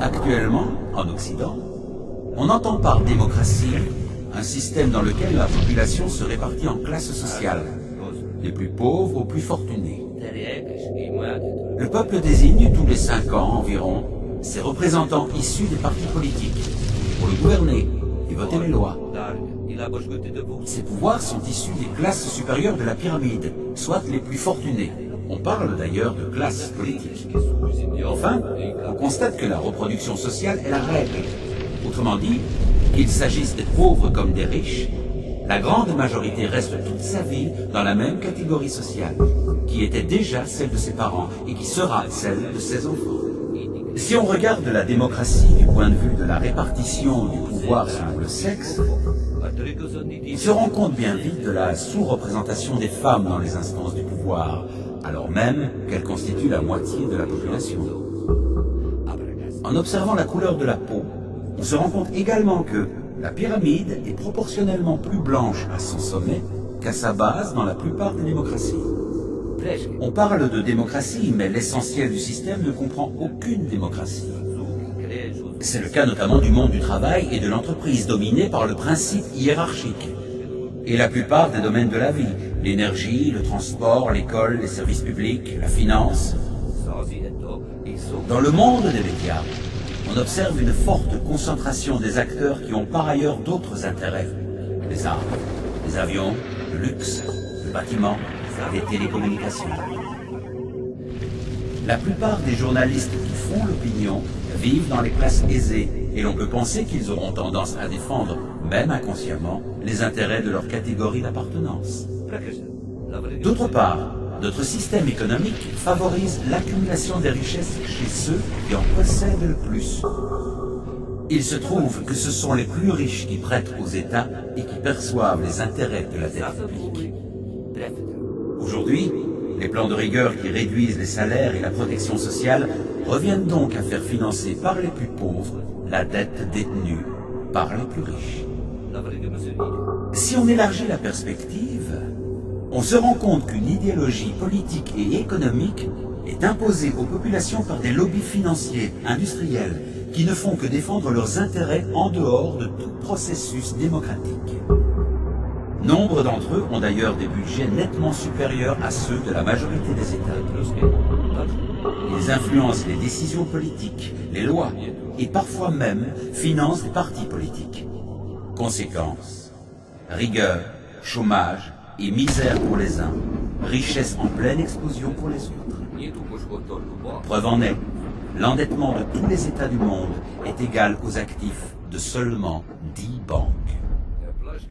Actuellement, en Occident, on entend par démocratie un système dans lequel la population se répartit en classes sociales, des plus pauvres aux plus fortunés. Le peuple désigne tous les 5 ans environ ses représentants issus des partis politiques pour le gouverner et voter les lois. Ces pouvoirs sont issus des classes supérieures de la pyramide, soit les plus fortunés. On parle d'ailleurs de classe politique. Enfin, on constate que la reproduction sociale est la règle. Autrement dit, qu'il s'agisse des pauvres comme des riches, la grande majorité reste toute sa vie dans la même catégorie sociale, qui était déjà celle de ses parents et qui sera celle de ses enfants. Si on regarde la démocratie du point de vue de la répartition du pouvoir selon le sexe, il se rend compte bien vite de la sous-représentation des femmes dans les instances du pouvoir, alors même qu'elles constituent la moitié de la population. En observant la couleur de la peau, on se rend compte également que la pyramide est proportionnellement plus blanche à son sommet qu'à sa base dans la plupart des démocraties. On parle de démocratie, mais l'essentiel du système ne comprend aucune démocratie. C'est le cas notamment du monde du travail et de l'entreprise, dominé par le principe hiérarchique. Et la plupart des domaines de la vie, l'énergie, le transport, l'école, les services publics, la finance. Dans le monde des médias, on observe une forte concentration des acteurs qui ont par ailleurs d'autres intérêts. Les armes, les avions, le luxe, le bâtiment, les télécommunications. La plupart des journalistes qui font l'opinion vivent dans les classes aisées et l'on peut penser qu'ils auront tendance à défendre, même inconsciemment, les intérêts de leur catégorie d'appartenance. D'autre part, notre système économique favorise l'accumulation des richesses chez ceux qui en possèdent le plus. Il se trouve que ce sont les plus riches qui prêtent aux États et qui perçoivent les intérêts de la dette publique. Aujourd'hui, les plans de rigueur qui réduisent les salaires et la protection sociale reviennent donc à faire financer par les plus pauvres la dette détenue par les plus riches. Si on élargit la perspective, on se rend compte qu'une idéologie politique et économique est imposée aux populations par des lobbies financiers, industriels, qui ne font que défendre leurs intérêts en dehors de tout processus démocratique. Nombre d'entre eux ont d'ailleurs des budgets nettement supérieurs à ceux de la majorité des États. Ils influencent les décisions politiques, les lois, et parfois même financent des partis politiques. Conséquence, rigueur, chômage et misère pour les uns, richesse en pleine explosion pour les autres. Preuve en est, l'endettement de tous les États du monde est égal aux actifs de seulement 10 banques.